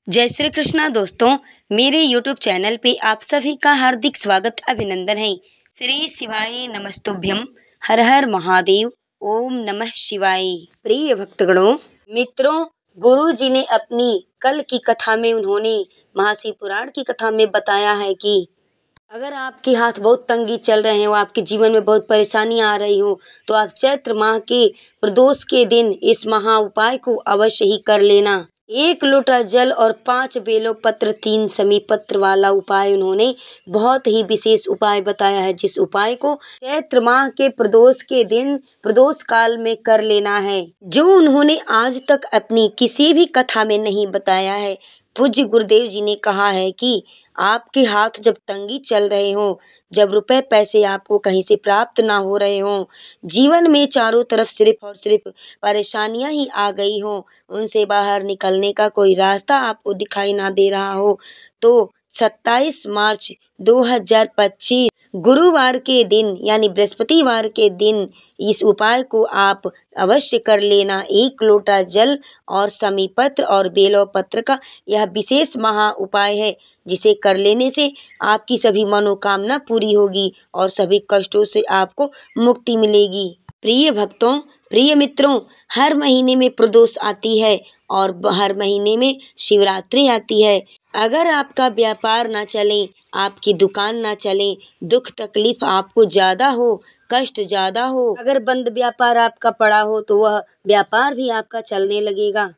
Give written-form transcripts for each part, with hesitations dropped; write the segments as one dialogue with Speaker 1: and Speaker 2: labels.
Speaker 1: जय श्री कृष्णा दोस्तों, मेरे YouTube चैनल पे आप सभी का हार्दिक स्वागत अभिनंदन है। श्री शिवाय नमस्तुभ्यम, हर हर महादेव, ओम नमः शिवाय। प्रिय भक्तगणों, मित्रों, गुरु जी ने अपनी कल की कथा में उन्होंने महाशिवपुराण की कथा में बताया है कि अगर आपके हाथ बहुत तंगी चल रहे हो, आपके जीवन में बहुत परेशानियां आ रही हो, तो आप चैत्र माह के प्रदोष के दिन इस महा उपाय को अवश्य ही कर लेना। 1 लोटा जल और 5 बेलो पत्र 3 समी पत्र वाला उपाय उन्होंने बहुत ही विशेष उपाय बताया है, जिस उपाय को चैत्र माह के प्रदोष के दिन प्रदोष काल में कर लेना है, जो उन्होंने आज तक अपनी किसी भी कथा में नहीं बताया है। पूज्य गुरुदेव जी ने कहा है कि आपके हाथ जब तंगी चल रहे हो, जब रुपए पैसे आपको कहीं से प्राप्त ना हो रहे हो, जीवन में चारों तरफ सिर्फ और सिर्फ परेशानियां ही आ गई हो, उनसे बाहर निकलने का कोई रास्ता आपको दिखाई ना दे रहा हो, तो 27 मार्च 2025 गुरुवार के दिन यानी बृहस्पतिवार के दिन इस उपाय को आप अवश्य कर लेना। 1 लोटा जल और समी पत्र और बेलो पत्र का यह विशेष महा उपाय है, जिसे कर लेने से आपकी सभी मनोकामना पूरी होगी और सभी कष्टों से आपको मुक्ति मिलेगी। प्रिय भक्तों, प्रिय मित्रों, हर महीने में प्रदोष आती है और हर महीने में शिवरात्रि आती है। अगर आपका व्यापार ना चले, आपकी दुकान ना चले, दुख तकलीफ आपको ज़्यादा हो, कष्ट ज़्यादा हो, अगर बंद व्यापार आपका पड़ा हो, तो वह व्यापार भी आपका चलने लगेगा।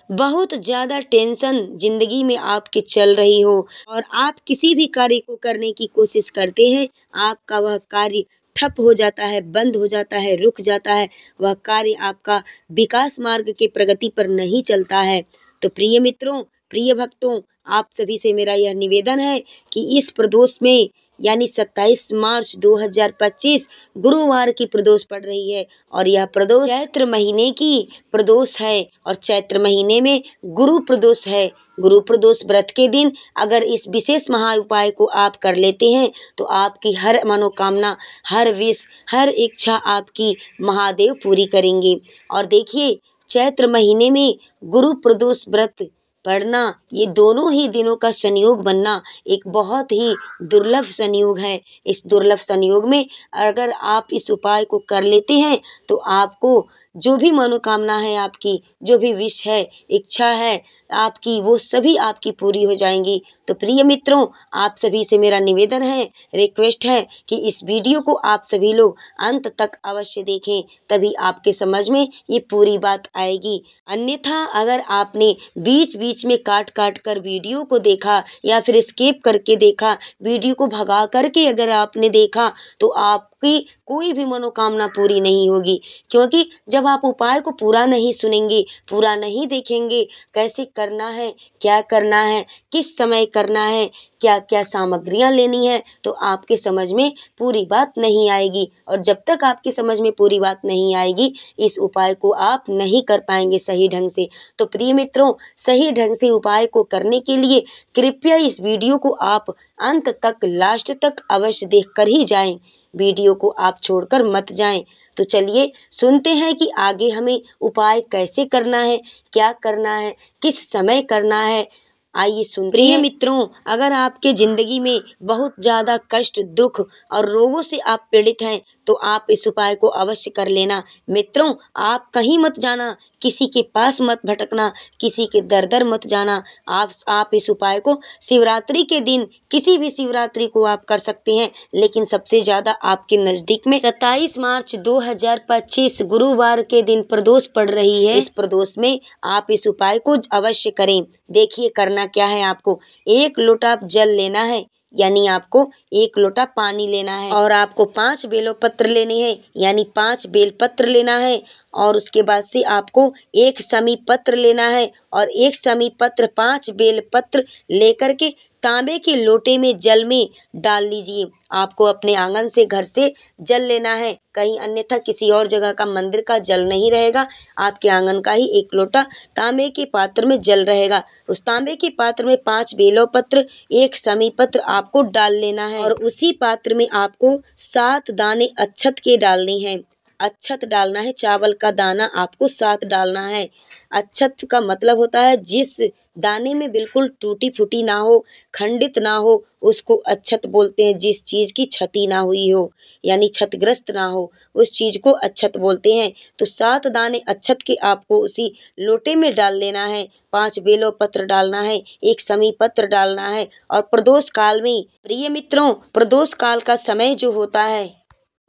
Speaker 1: बहुत ज़्यादा टेंशन जिंदगी में आपके चल रही हो और आप किसी भी कार्य को करने की कोशिश करते हैं, आपका वह कार्य ठप हो जाता है, बंद हो जाता है, रुक जाता है, वह कार्य आपका विकास मार्ग के प्रगति पर नहीं चलता है। तो प्रिय मित्रों, प्रिय भक्तों, आप सभी से मेरा यह निवेदन है कि इस प्रदोष में यानी 27 मार्च 2025 गुरुवार की प्रदोष पड़ रही है और यह प्रदोष चैत्र महीने की प्रदोष है और चैत्र महीने में गुरु प्रदोष है। गुरु प्रदोष व्रत के दिन अगर इस विशेष महा उपाय को आप कर लेते हैं, तो आपकी हर मनोकामना, हर विश, हर इच्छा आपकी महादेव पूरी करेंगे। और देखिए, चैत्र महीने में गुरु प्रदोष व्रत पढ़ना, ये दोनों ही दिनों का संयोग बनना एक बहुत ही दुर्लभ संयोग है। इस दुर्लभ संयोग में अगर आप इस उपाय को कर लेते हैं, तो आपको जो भी मनोकामना है, आपकी जो भी विश है, इच्छा है आपकी, वो सभी आपकी पूरी हो जाएंगी। तो प्रिय मित्रों, आप सभी से मेरा निवेदन है, रिक्वेस्ट है कि इस वीडियो को आप सभी लोग अंत तक अवश्य देखें, तभी आपके समझ में ये पूरी बात आएगी। अन्यथा अगर आपने बीच बीच में काट काट कर वीडियो को देखा या फिर स्किप करके देखा, वीडियो को भगा करके अगर आपने देखा, तो आपकी कोई भी मनोकामना पूरी नहीं होगी। क्योंकि जब आप उपाय को पूरा नहीं सुनेंगे, पूरा नहीं देखेंगे, कैसे करना है, क्या करना है, किस समय करना है, क्या क्या सामग्रियां लेनी है, तो आपके समझ में पूरी बात नहीं आएगी। और जब तक आपकी समझ में पूरी बात नहीं आएगी, इस उपाय को आप नहीं कर पाएंगे सही ढंग से। तो प्रिय मित्रों, सही ढंग से उपाय को करने के लिए कृपया इस वीडियो को आप अंत तक, लास्ट तक अवश्य देखकर ही जाएं। वीडियो को आप छोड़कर मत जाएं। तो चलिए सुनते हैं कि आगे हमें उपाय कैसे करना है, क्या करना है, किस समय करना है। आइए सुनते हैं। प्रिय मित्रों, अगर आपके जिंदगी में बहुत ज़्यादा कष्ट, दुख और रोगों से आप पीड़ित हैं, तो आप इस उपाय को अवश्य कर लेना। मित्रों, आप कहीं मत जाना, किसी के पास मत भटकना, किसी के दर दर मत जाना। आप इस उपाय को शिवरात्रि के दिन, किसी भी शिवरात्रि को आप कर सकते हैं, लेकिन सबसे ज़्यादा आपके नज़दीक में 27 मार्च 2025 गुरुवार के दिन प्रदोष पड़ रही है। इस प्रदोष में आप इस उपाय को अवश्य करें। देखिए करना क्या है, आपको 1 लोटा जल लेना है, यानी आपको 1 लोटा पानी लेना है, और आपको 5 बेलो पत्र लेने हैं, यानी 5 बेल पत्र लेना है। और उसके बाद से आपको 1 समी पत्र लेना है और 1 समी पत्र 5 बेल पत्र लेकर के तांबे के लोटे में जल में डाल लीजिए। आपको अपने आंगन से, घर से जल लेना है, कहीं अन्यथा किसी और जगह का, मंदिर का जल नहीं रहेगा। आपके आंगन का ही 1 लोटा तांबे के पात्र में जल रहेगा। उस तांबे के पात्र में 5 बेलो पत्र, 1 समी पत्र आपको डाल लेना है और उसी पात्र में आपको 7 दाने अक्षत के डालने हैं। अक्षत डालना है, चावल का दाना आपको 7 डालना है। अक्षत का मतलब होता है जिस दाने में बिल्कुल टूटी फूटी ना हो, खंडित ना हो, उसको अक्षत बोलते हैं। जिस चीज़ की क्षति ना हुई हो, यानी क्षतिग्रस्त ना हो, उस चीज़ को अक्षत बोलते हैं। तो 7 दाने अक्षत के आपको उसी लोटे में डाल लेना है। 5 बेलो पत्र डालना है, 1 समी पत्र डालना है। और प्रदोष काल में, प्रिय मित्रों, प्रदोष काल का समय जो होता है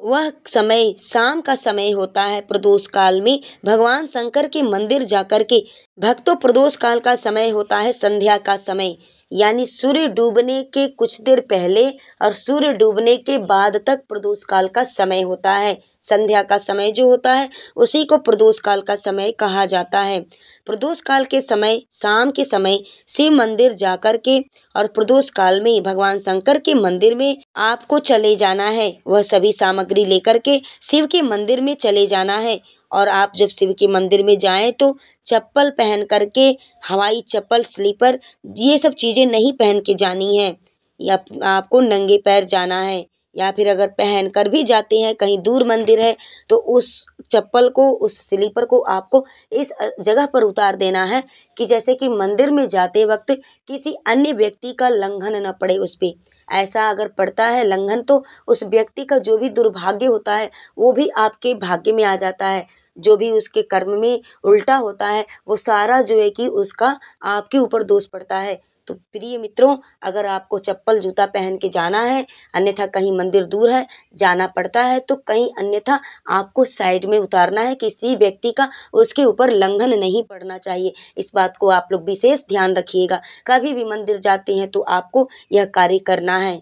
Speaker 1: वह समय शाम का समय होता है। प्रदोष काल में भगवान शंकर के मंदिर जाकर के भक्तों, प्रदोष काल का समय होता है संध्या का समय, यानी सूर्य डूबने के कुछ देर पहले और सूर्य डूबने के बाद तक प्रदोष काल का समय होता है। संध्या का समय जो होता है उसी को प्रदोष काल का समय कहा जाता है। प्रदोष काल के समय, शाम के समय शिव मंदिर जाकर के और प्रदोष काल में भगवान शंकर के मंदिर में आपको चले जाना है। वह सभी सामग्री लेकर के शिव के मंदिर में चले जाना है। और आप जब शिव के मंदिर में जाएं तो चप्पल पहन करके, हवाई चप्पल, स्लीपर, ये सब चीज़ें नहीं पहन के जानी है, या आपको नंगे पैर जाना है। या फिर अगर पहन कर भी जाते हैं, कहीं दूर मंदिर है, तो उस चप्पल को, उस स्लीपर को आपको इस जगह पर उतार देना है कि जैसे कि मंदिर में जाते वक्त किसी अन्य व्यक्ति का लंघन न पड़े उस पे। ऐसा अगर पड़ता है लंघन तो उस व्यक्ति का जो भी दुर्भाग्य होता है वो भी आपके भाग्य में आ जाता है। जो भी उसके कर्म में उल्टा होता है वो सारा जो है कि उसका आपके ऊपर दोष पड़ता है। तो प्रिय मित्रों, अगर आपको चप्पल जूता पहन के जाना है, अन्यथा कहीं मंदिर दूर है, जाना पड़ता है, तो कहीं अन्यथा आपको साइड में उतारना है। किसी व्यक्ति का उसके ऊपर लंघन नहीं पड़ना चाहिए। इस बात को आप लोग विशेष ध्यान रखिएगा। कभी भी मंदिर जाते हैं तो आपको यह कार्य करना है।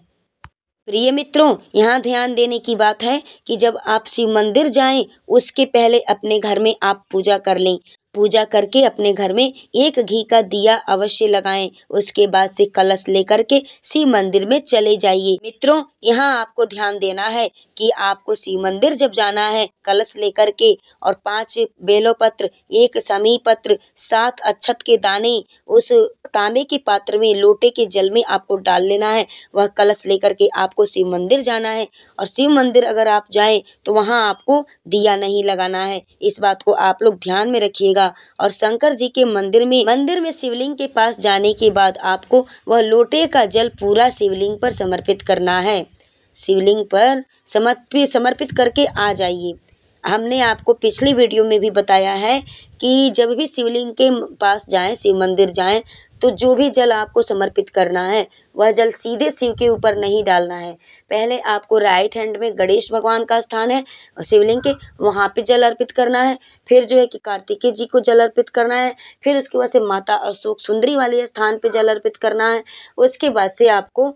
Speaker 1: प्रिय मित्रों, यहाँ ध्यान देने की बात है कि जब आप शिव मंदिर जाएं उसके पहले अपने घर में आप पूजा कर लें। पूजा करके अपने घर में एक घी का दिया अवश्य लगाएं। उसके बाद से कलश लेकर के शिव मंदिर में चले जाइए। मित्रों, यहाँ आपको ध्यान देना है कि आपको शिव मंदिर जब जाना है कलश लेकर के और 5 बेलोपत्र, 1 समी पत्र, 7 अक्षत के दाने उस तांबे के पात्र में, लोटे के जल में आपको डाल लेना है। वह कलश लेकर के आपको शिव मंदिर जाना है। और शिव मंदिर अगर आप जाएं तो वहाँ आपको दिया नहीं लगाना है। इस बात को आप लोग ध्यान में रखिएगा। और शंकर जी के मंदिर में शिवलिंग के पास जाने के बाद आपको वह लोटे का जल पूरा शिवलिंग पर समर्पित करना है। शिवलिंग पर समर्पित करके आ जाइए। हमने आपको पिछली वीडियो में भी बताया है कि जब भी शिवलिंग के पास जाएं, शिव मंदिर जाएं, तो जो भी जल आपको समर्पित करना है वह जल सीधे शिव के ऊपर नहीं डालना है। पहले आपको राइट हैंड में गणेश भगवान का स्थान है शिवलिंग के, वहाँ पे जल अर्पित करना है। फिर जो है कि कार्तिकेय जी को जल अर्पित करना है। फिर उसके बाद से माता अशोक सुंदरी वाले स्थान पे जल अर्पित करना है। उसके बाद से आपको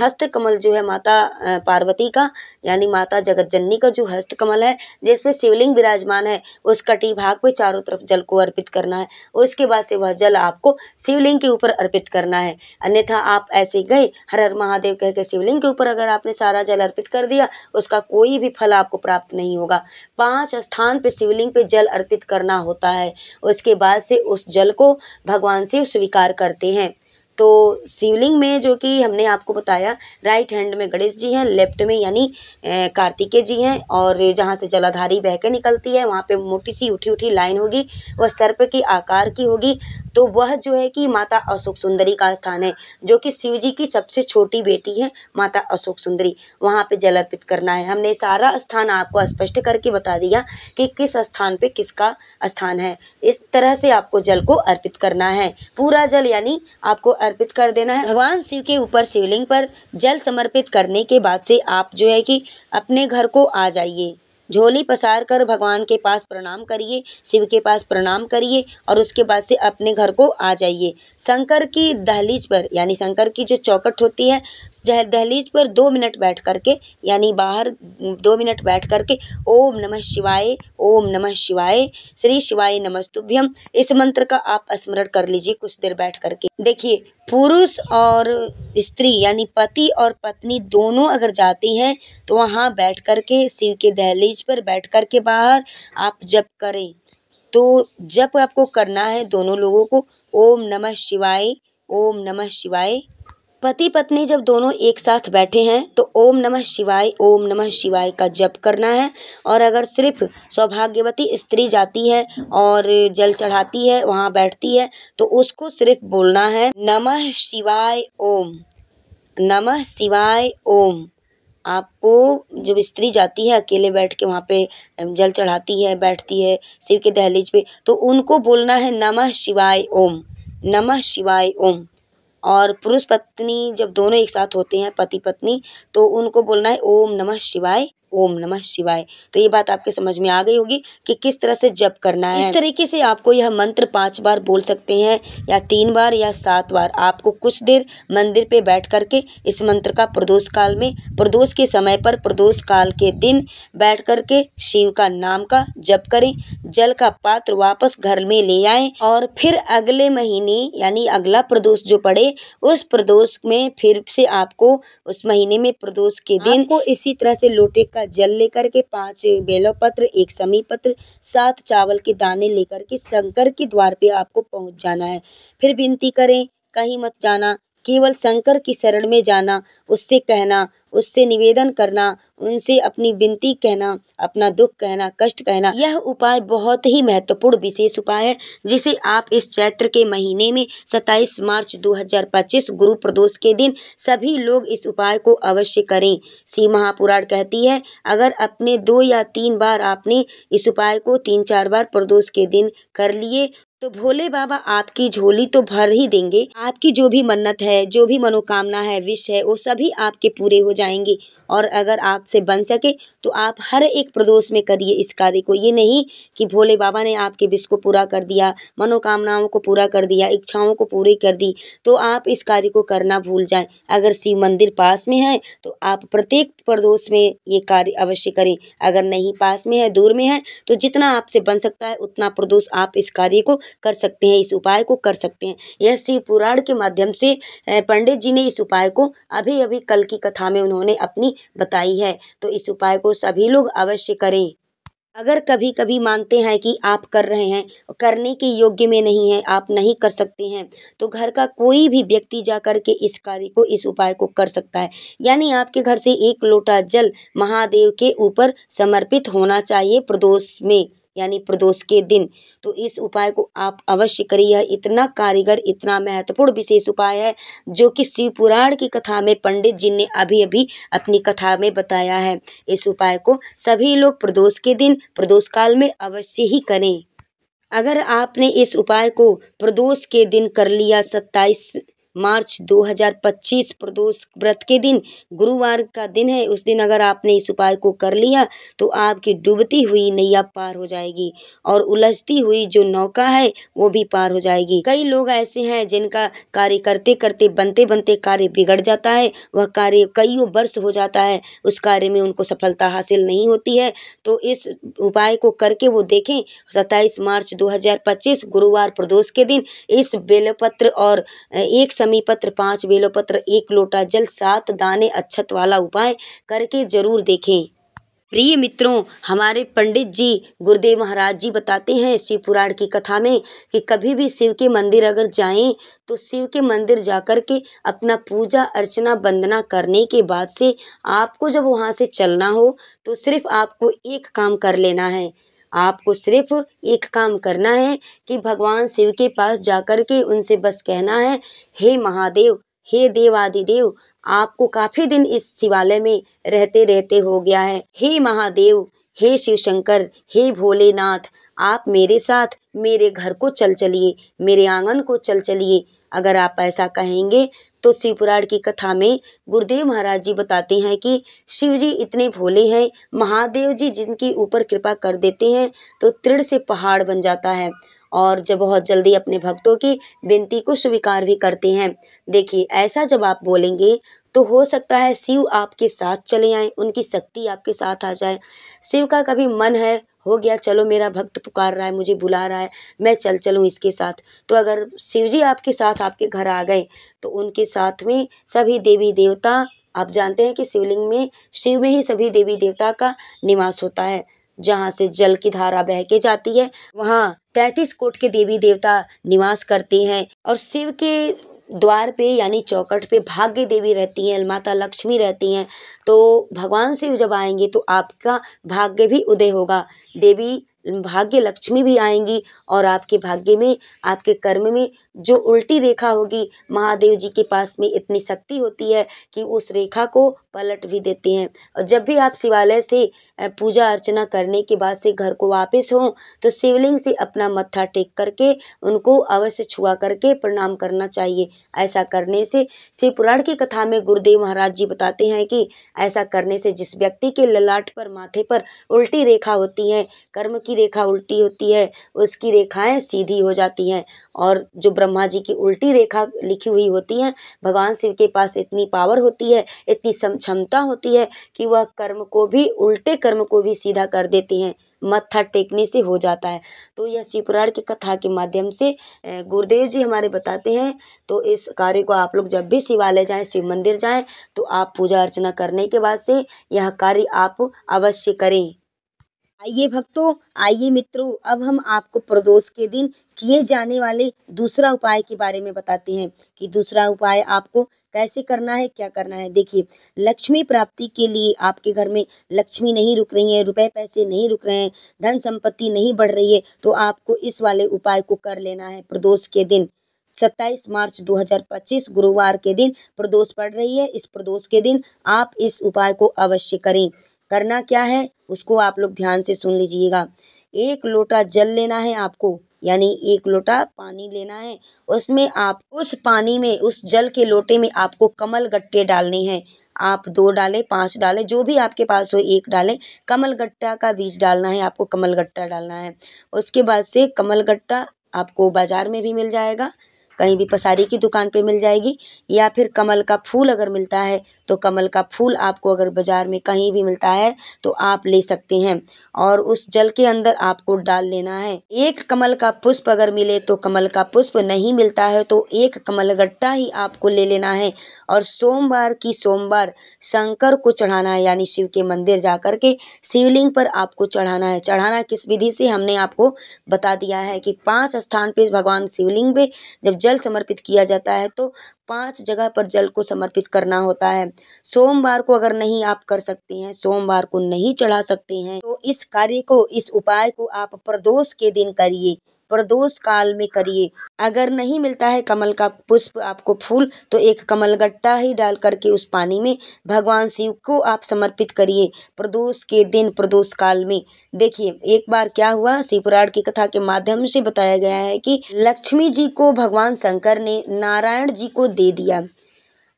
Speaker 1: हस्त कमल जो है माता पार्वती का, यानी माता जगत जननी का जो हस्त कमल है जिसपे शिवलिंग विराजमान है, उस कटी भाग पे चारों तरफ जल को अर्पित करना है। उसके बाद से वह जल आपको शिवलिंग के ऊपर अर्पित करना है। अन्यथा आप ऐसे गए हर हर महादेव कह के शिवलिंग के ऊपर अगर आपने सारा जल अर्पित कर दिया, उसका कोई भी फल आपको प्राप्त नहीं होगा। 5 स्थान पे शिवलिंग पे जल अर्पित करना होता है। उसके बाद से उस जल को भगवान शिव स्वीकार करते हैं। तो शिवलिंग में जो कि हमने आपको बताया, राइट हैंड में गणेश जी हैं, लेफ्ट में यानी कार्तिकेय जी हैं, और जहाँ से जलाधारी बह के निकलती है वहाँ पे मोटी सी उठी उठी लाइन होगी, वह सर्प के आकार की होगी। तो वह जो है कि माता अशोक सुंदरी का स्थान है, जो कि शिव जी की सबसे छोटी बेटी है माता अशोक सुंदरी। वहाँ पे जल अर्पित करना है। हमने सारा स्थान आपको स्पष्ट करके बता दिया कि किस स्थान पे किसका स्थान है। इस तरह से आपको जल को अर्पित करना है। पूरा जल यानी आपको अर्पित कर देना है भगवान शिव के ऊपर। शिवलिंग पर जल समर्पित करने के बाद से आप जो है कि अपने घर को आ जाइए। झोली पसार कर भगवान के पास प्रणाम करिए, शिव के पास प्रणाम करिए और उसके बाद से अपने घर को आ जाइए। शंकर की दहलीज पर, यानी शंकर की जो चौखट होती है, दहलीज पर 2 मिनट बैठ करके, यानी बाहर 2 मिनट बैठ करके ओम नमः शिवाय, ओम नमः शिवाय, श्री शिवाय नमस्तुभ्यम, इस मंत्र का आप स्मरण कर लीजिए कुछ देर बैठ करके। देखिए, पुरुष और स्त्री यानी पति और पत्नी दोनों अगर जाती हैं तो वहाँ बैठ करके शिव के दहलीज पर बैठ करके बाहर आप जप करें। तो जप आपको करना है दोनों लोगों को, ओम नमः शिवाय, ओम नमः शिवाय, पति पत्नी जब दोनों एक साथ बैठे हैं तो ओम नमः शिवाय का जप करना है। और अगर सिर्फ सौभाग्यवती स्त्री जाती है और जल चढ़ाती है, वहाँ बैठती है, तो उसको सिर्फ बोलना है नमः शिवाय ओम, नमः शिवाय ओम। आपको जब स्त्री जाती है अकेले बैठ के वहाँ पे जल चढ़ाती है, बैठती है शिव के दहलीज पे, तो उनको बोलना है नमः शिवाय ओम, नमः शिवाय ओम। और पुरुष पत्नी जब दोनों एक साथ होते हैं पति पत्नी, तो उनको बोलना है ओम नमः शिवाय, ओम नमः शिवाय। तो ये बात आपके समझ में आ गई होगी कि किस तरह से जप करना है। इस तरीके से आपको यह मंत्र 5 बार बोल सकते हैं, या 3 बार या 7 बार। आपको कुछ देर मंदिर पे बैठ करके इस मंत्र का प्रदोष काल में, प्रदोष के समय पर, प्रदोष काल के दिन बैठ करके शिव का नाम का जप करें। जल का पात्र वापस घर में ले आएं और फिर अगले महीने यानी अगला प्रदोष जो पड़े, उस प्रदोष में फिर से आपको उस महीने में प्रदोष के दिन को इसी तरह से लोटे का जल लेकर के 5 बेलपत्र, 1 समी पत्र, 7 चावल के दाने लेकर के शंकर के द्वार पे आपको पहुंच जाना है। फिर विनती करें, कहीं मत जाना, केवल शंकर की शरण में जाना, उससे कहना, उससे निवेदन करना, उनसे अपनी विनती कहना, अपना दुख कहना, कष्ट कहना। यह उपाय बहुत ही महत्वपूर्ण विशेष उपाय है, जिसे आप इस चैत्र के महीने में 27 मार्च 2025 गुरु प्रदोष के दिन सभी लोग इस उपाय को अवश्य करें। शिव महापुराण कहती है, अगर अपने 2 या 3 बार आपने इस उपाय को 3-4 बार प्रदोष के दिन कर लिए, तो भोले बाबा आपकी झोली तो भर ही देंगे। आपकी जो भी मन्नत है, जो भी मनोकामना है, विश है, वो सभी आपके पूरे हो जाएंगे। और अगर आपसे बन सके तो आप हर एक प्रदोष में करिए इस कार्य को। ये नहीं कि भोले बाबा ने आपके विश को पूरा कर दिया, मनोकामनाओं को पूरा कर दिया, इच्छाओं को पूरी कर दी, तो आप इस कार्य को करना भूल जाएं। अगर शिव मंदिर पास में है तो आप प्रत्येक प्रदोष में ये कार्य अवश्य करें। अगर नहीं पास में है, दूर में है, तो जितना आपसे बन सकता है उतना प्रदोष आप इस कार्य को कर सकते हैं, इस उपाय को कर सकते हैं। यह शिव पुराण के माध्यम से पंडित जी ने इस उपाय को अभी अभी कल की कथा में उन्होंने अपनी बताई है। तो इस उपाय को सभी लोग अवश्य करें। अगर कभी कभी मानते हैं कि आप कर रहे हैं, करने के योग्य में नहीं है, आप नहीं कर सकते हैं, तो घर का कोई भी व्यक्ति जा कर के इस कार्य को, इस उपाय को कर सकता है। यानी आपके घर से 1 लोटा जल महादेव के ऊपर समर्पित होना चाहिए प्रदोष में, यानी प्रदोष के दिन। तो इस उपाय को आप अवश्य करिए। यह इतना कारीगर, इतना महत्वपूर्ण विशेष उपाय है, जो कि शिव पुराण की कथा में पंडित जी ने अभी अभी अपनी कथा में बताया है। इस उपाय को सभी लोग प्रदोष के दिन, प्रदोष काल में अवश्य ही करें। अगर आपने इस उपाय को प्रदोष के दिन कर लिया, 27 मार्च 2025 प्रदोष व्रत के दिन, गुरुवार का दिन है, उस दिन अगर आपने इस उपाय को कर लिया, तो आपकी डूबती हुई नैया पार हो जाएगी और उलझती हुई जो नौका है वो भी पार हो जाएगी। कई लोग ऐसे हैं जिनका कार्य करते करते, बनते बनते कार्य बिगड़ जाता है, वह कार्य कईयों वर्ष हो जाता है, उस कार्य में उनको सफलता हासिल नहीं होती है। तो इस उपाय को करके वो देखें, 27 मार्च 2025 गुरुवार प्रदोष के दिन इस बेलपत्र और 1 समी पत्र, 5 बेलपत्र, 1 लोटा जल, 7 दाने अक्षत वाला उपाय करके जरूर देखें। प्रिय मित्रों, हमारे पंडित जी गुरुदेव महाराज जी बताते हैं शिव पुराण की कथा में कि कभी भी शिव के मंदिर अगर जाएं, तो शिव के मंदिर जाकर के अपना पूजा अर्चना वंदना करने के बाद से आपको जब वहाँ से चलना हो, तो सिर्फ आपको एक काम कर लेना है। आपको सिर्फ एक काम करना है कि भगवान शिव के पास जाकर के उनसे बस कहना है, हे महादेव, हे देवादिदेव, आपको काफी दिन इस शिवालय में रहते रहते हो गया है। हे महादेव, हे शिव शंकर, हे भोलेनाथ, आप मेरे साथ मेरे घर को चल चलिए, मेरे आंगन को चल चलिए। अगर आप ऐसा कहेंगे तो शिव पुराण की कथा में गुरुदेव महाराज जी बताते हैं कि शिव जी इतने भोले हैं, महादेव जी जिनके ऊपर कृपा कर देते हैं तो तृण से पहाड़ बन जाता है, और जब बहुत जल्दी अपने भक्तों की विनती को स्वीकार भी करते हैं। देखिए, ऐसा जब आप बोलेंगे तो हो सकता है शिव आपके साथ चले आएं, उनकी शक्ति आपके साथ आ जाए। शिव का कभी मन है, हो गया, चलो मेरा भक्त पुकार रहा है, मुझे बुला रहा है, मैं चलूँ इसके साथ। तो अगर शिव जी आपके साथ आपके घर आ गए, तो उनके साथ में सभी देवी देवता, आप जानते हैं कि शिवलिंग में, शिव में ही सभी देवी देवता का निवास होता है। जहाँ से जल की धारा बह के जाती है, वहाँ 33 कोट के देवी देवता निवास करते हैं। और शिव के द्वार पे यानी चौखट पे भाग्य देवी रहती हैं, माता लक्ष्मी रहती हैं। तो भगवान शिव जब आएंगे तो आपका भाग्य भी उदय होगा। देवी भाग्य लक्ष्मी भी आएंगी और आपके भाग्य में, आपके कर्म में जो उल्टी रेखा होगी, महादेव जी के पास में इतनी शक्ति होती है कि उस रेखा को पलट भी देते हैं। और जब भी आप शिवालय से पूजा अर्चना करने के बाद से घर को वापस हों तो शिवलिंग से अपना मत्था टेक करके उनको अवश्य छुआ करके प्रणाम करना चाहिए। ऐसा करने से शिव पुराण की कथा में गुरुदेव महाराज जी बताते हैं कि ऐसा करने से जिस व्यक्ति के ललाट पर, माथे पर उल्टी रेखा होती है, कर्म की रेखा उल्टी होती है, उसकी रेखाएं सीधी हो जाती हैं। और जो ब्रह्मा जी की उल्टी रेखा लिखी हुई होती हैं, भगवान शिव के पास इतनी पावर होती है, इतनी क्षमता होती है कि वह कर्म को भी, उल्टे कर्म को भी सीधा कर देती हैं। मत्था टेकने से हो जाता है। तो यह शिव पुराण की कथा के माध्यम से गुरुदेव जी हमारे बताते हैं। तो इस कार्य को आप लोग जब भी शिवालय जाएं, शिव मंदिर जाएं, तो आप पूजा अर्चना करने के बाद से यह कार्य आप अवश्य करें। आइए भक्तों, आइए मित्रों, अब हम आपको प्रदोष के दिन किए जाने वाले दूसरा उपाय के बारे में बताते हैं कि दूसरा उपाय आपको कैसे करना है, क्या करना है। देखिए, लक्ष्मी प्राप्ति के लिए आपके घर में लक्ष्मी नहीं रुक रही है, रुपए पैसे नहीं रुक रहे हैं, धन संपत्ति नहीं बढ़ रही है, तो आपको इस वाले उपाय को कर लेना है प्रदोष के दिन। 27 मार्च 2025 गुरुवार के दिन प्रदोष पड़ रही है। इस प्रदोष के दिन आप इस उपाय को अवश्य करें। करना क्या है उसको आप लोग ध्यान से सुन लीजिएगा। 1 लोटा जल लेना है आपको, यानी 1 लोटा पानी लेना है। उसमें आप उस पानी में, उस जल के लोटे में आपको कमल गट्टे डालने हैं। आप 2 डालें, 5 डालें, जो भी आपके पास हो 1 डालें। कमल गट्टा का बीज डालना है आपको, कमल गट्टा डालना है। उसके बाद से कमल गट्टा आपको बाजार में भी मिल जाएगा, कहीं भी पसारी की दुकान पे मिल जाएगी, या फिर कमल का फूल अगर मिलता है तो कमल का फूल आपको अगर बाजार में कहीं भी मिलता है तो आप ले सकते हैं। और उस जल के अंदर आपको डाल लेना है। 1 कमल का पुष्प अगर मिले तो कमल का पुष्प, नहीं मिलता है तो 1 कमल गट्टा ही आपको ले लेना है। और सोमवार की सोमवार शंकर को चढ़ाना है, यानी शिव के मंदिर जा कर के शिवलिंग पर आपको चढ़ाना है। चढ़ाना किस विधि से हमने आपको बता दिया है कि 5 स्थान पे भगवान शिवलिंग पे जब जल समर्पित किया जाता है तो 5 जगह पर जल को समर्पित करना होता है। सोमवार को अगर नहीं आप कर सकते हैं, सोमवार को नहीं चढ़ा सकते हैं, तो इस कार्य को, इस उपाय को आप प्रदोष के दिन करिए, प्रदोष काल में करिए। अगर नहीं मिलता है कमल का पुष्प, आपको फूल, तो 1 कमल गट्टा ही डाल करके उस पानी में भगवान शिव को आप समर्पित करिए प्रदोष के दिन, प्रदोष काल में। देखिए, एक बार क्या हुआ, शिव पुराण की कथा के माध्यम से बताया गया है कि लक्ष्मी जी को भगवान शंकर ने नारायण जी को दे दिया।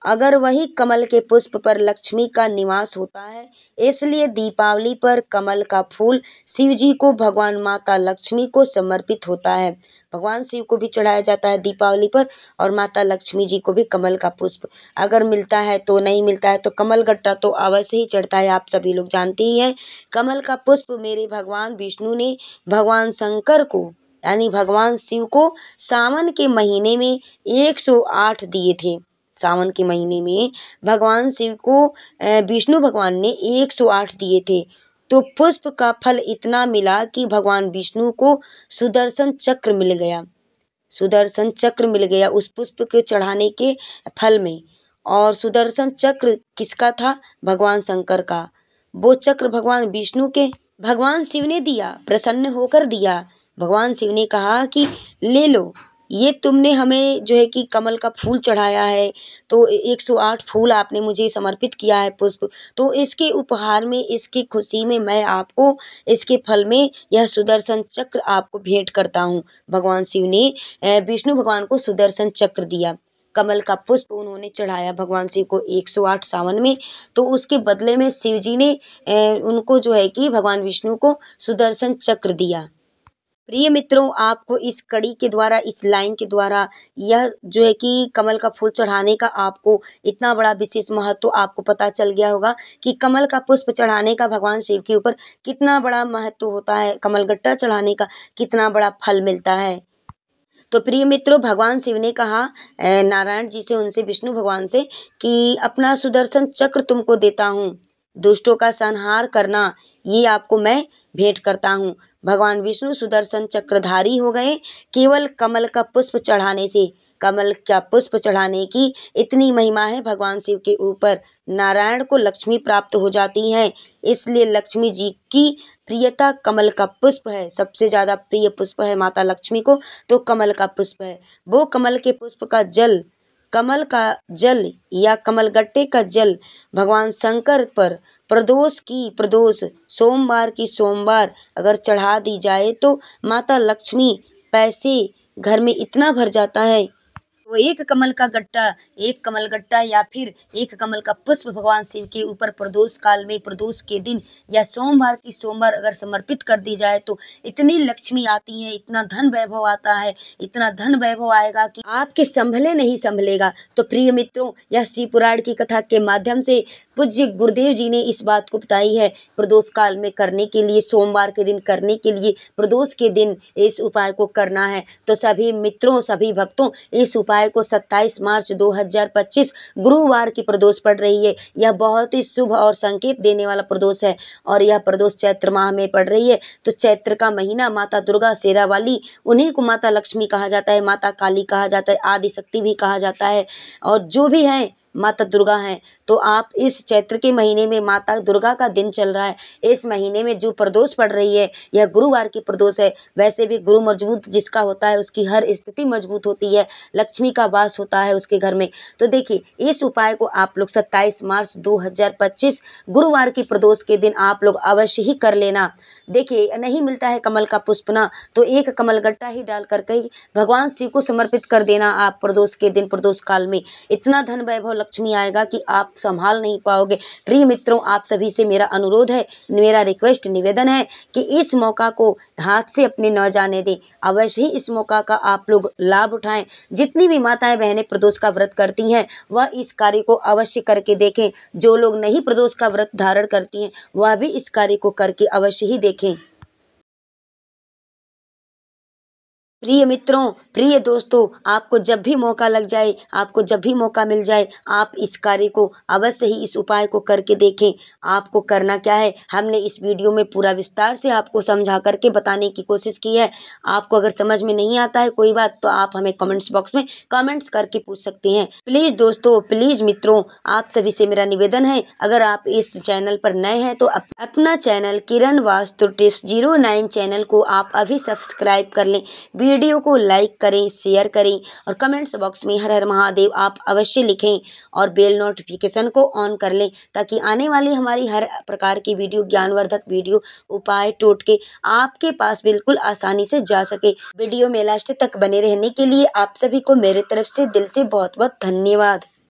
Speaker 1: अगर वही कमल के पुष्प पर लक्ष्मी का निवास होता है, इसलिए दीपावली पर कमल का फूल शिव जी को, भगवान माता लक्ष्मी को समर्पित होता है। भगवान शिव को भी चढ़ाया जाता है दीपावली पर, और माता लक्ष्मी जी को भी कमल का पुष्प अगर मिलता है तो, नहीं मिलता है तो कमल गट्टा तो अवश्य ही चढ़ता है। आप सभी लोग जानते ही हैं। कमल का पुष्प मेरे भगवान विष्णु ने भगवान शंकर को, यानी भगवान शिव को सावन के महीने में 108 दिए थे। सावन के महीने में भगवान शिव को विष्णु भगवान ने 108 दिए थे। तो पुष्प का फल इतना मिला कि भगवान विष्णु को सुदर्शन चक्र मिल गया, सुदर्शन चक्र मिल गया उस पुष्प के चढ़ाने के फल में। और सुदर्शन चक्र किसका था? भगवान शंकर का। वो चक्र भगवान विष्णु के, भगवान शिव ने दिया, प्रसन्न होकर दिया। भगवान शिव ने कहा कि ले लो, ये तुमने हमें जो है कि कमल का फूल चढ़ाया है, तो 108 फूल आपने मुझे समर्पित किया है पुष्प, तो इसके उपहार में, इसकी खुशी में मैं आपको, इसके फल में यह सुदर्शन चक्र आपको भेंट करता हूँ। भगवान शिव ने विष्णु भगवान को सुदर्शन चक्र दिया, कमल का पुष्प उन्होंने चढ़ाया भगवान शिव को 108 सावन में। तो उसके बदले में शिव जी ने उनको जो है कि भगवान विष्णु को सुदर्शन चक्र दिया। प्रिय मित्रों, आपको इस कड़ी के द्वारा, इस लाइन के द्वारा यह जो है कि कमल का फूल चढ़ाने का आपको इतना बड़ा विशेष महत्व आपको पता चल गया होगा कि कमल का पुष्प चढ़ाने का भगवान शिव के ऊपर कितना बड़ा महत्व होता है, कमल गट्टा चढ़ाने का कितना बड़ा फल मिलता है। तो प्रिय मित्रों, भगवान शिव ने कहा नारायण जी से, उनसे, विष्णु भगवान से, कि अपना सुदर्शन चक्र तुमको देता हूँ, दुष्टों का संहार करना, ये आपको मैं भेंट करता हूँ। भगवान विष्णु सुदर्शन चक्रधारी हो गए केवल कमल का पुष्प चढ़ाने से। कमल का पुष्प चढ़ाने की इतनी महिमा है भगवान शिव के ऊपर। नारायण को लक्ष्मी प्राप्त हो जाती है, इसलिए लक्ष्मी जी की प्रियता कमल का पुष्प है। सबसे ज़्यादा प्रिय पुष्प है माता लक्ष्मी को तो कमल का पुष्प है। वो कमल के पुष्प का जल, कमल का जल या कमलगट्टे का जल भगवान शंकर पर प्रदोष सोमवार की सोमवार अगर चढ़ा दी जाए तो माता लक्ष्मी पैसे घर में इतना भर जाता है। तो एक कमल गट्टा या फिर एक कमल का पुष्प भगवान शिव के ऊपर प्रदोष काल में, प्रदोष के दिन या सोमवार की सोमवार अगर समर्पित कर दी जाए तो इतनी लक्ष्मी आती है, इतना धन वैभव आता है, इतना धन वैभव आएगा कि आपके संभले नहीं संभलेगा। तो प्रिय मित्रों, यह शिव पुराण की कथा के माध्यम से पूज्य गुरुदेव जी ने इस बात को बताई है। प्रदोष काल में करने के लिए, सोमवार के दिन करने के लिए, प्रदोष के दिन इस उपाय को करना है। तो सभी मित्रों, सभी भक्तों, इस उपाय को 27 मार्च 2025 गुरुवार की प्रदोष पड़ रही है। यह बहुत ही शुभ और संकेत देने वाला प्रदोष है और यह प्रदोष चैत्र माह में पड़ रही है। तो चैत्र का महीना माता दुर्गा शेरा वाली, उन्हीं को माता लक्ष्मी कहा जाता है, माता काली कहा जाता है, आदि शक्ति भी कहा जाता है और जो भी है माता दुर्गा हैं। तो आप इस चैत्र के महीने में माता दुर्गा का दिन चल रहा है, इस महीने में जो प्रदोष पड़ रही है यह गुरुवार की प्रदोष है। वैसे भी गुरु मजबूत जिसका होता है उसकी हर स्थिति मजबूत होती है, लक्ष्मी का वास होता है उसके घर में। तो देखिए, इस उपाय को आप लोग 27 मार्च 2025 गुरुवार की प्रदोष के दिन आप लोग अवश्य ही कर लेना। देखिए, नहीं मिलता है कमल का पुष्प ना, तो एक कमल गट्टा ही डाल करके भगवान शिव को समर्पित कर देना आप प्रदोष के दिन, प्रदोष काल में। इतना धन वैभव लक्ष्मी आएगा कि आप संभाल नहीं पाओगे। प्रिय मित्रों, आप सभी से मेरा अनुरोध है, मेरा रिक्वेस्ट, निवेदन है कि इस मौका को हाथ से अपने न जाने दें। अवश्य ही इस मौका का आप लोग लाभ उठाएं। जितनी भी माताएं बहनें प्रदोष का व्रत करती हैं वह इस कार्य को अवश्य करके देखें। जो लोग नहीं प्रदोष का व्रत धारण करती हैं वह भी इस कार्य को करके अवश्य ही देखें। प्रिय मित्रों, प्रिय दोस्तों, आपको जब भी मौका लग जाए, आपको जब भी मौका मिल जाए, आप इस कार्य को अवश्य ही, इस उपाय को करके देखें। आपको करना क्या है, हमने इस वीडियो में पूरा विस्तार से आपको समझा करके बताने की कोशिश की है। आपको अगर समझ में नहीं आता है कोई बात तो आप हमें कमेंट्स बॉक्स में कमेंट्स करके पूछ सकते हैं। प्लीज़ दोस्तों, प्लीज़ मित्रों, आप सभी से मेरा निवेदन है, अगर आप इस चैनल पर नए हैं तो अपना चैनल किरण वास्तु टिप्स 09 चैनल को आप अभी सब्सक्राइब कर लें। वीडियो को लाइक करें, शेयर करें और कमेंट्स बॉक्स में हर हर महादेव आप अवश्य लिखें और बेल नोटिफिकेशन को ऑन कर लें ताकि आने वाली हमारी हर प्रकार की वीडियो, ज्ञानवर्धक वीडियो, उपाय, टोटके आपके पास बिल्कुल आसानी से जा सके। वीडियो में लास्ट तक बने रहने के लिए आप सभी को मेरे तरफ से दिल से बहुत बहुत धन्यवाद।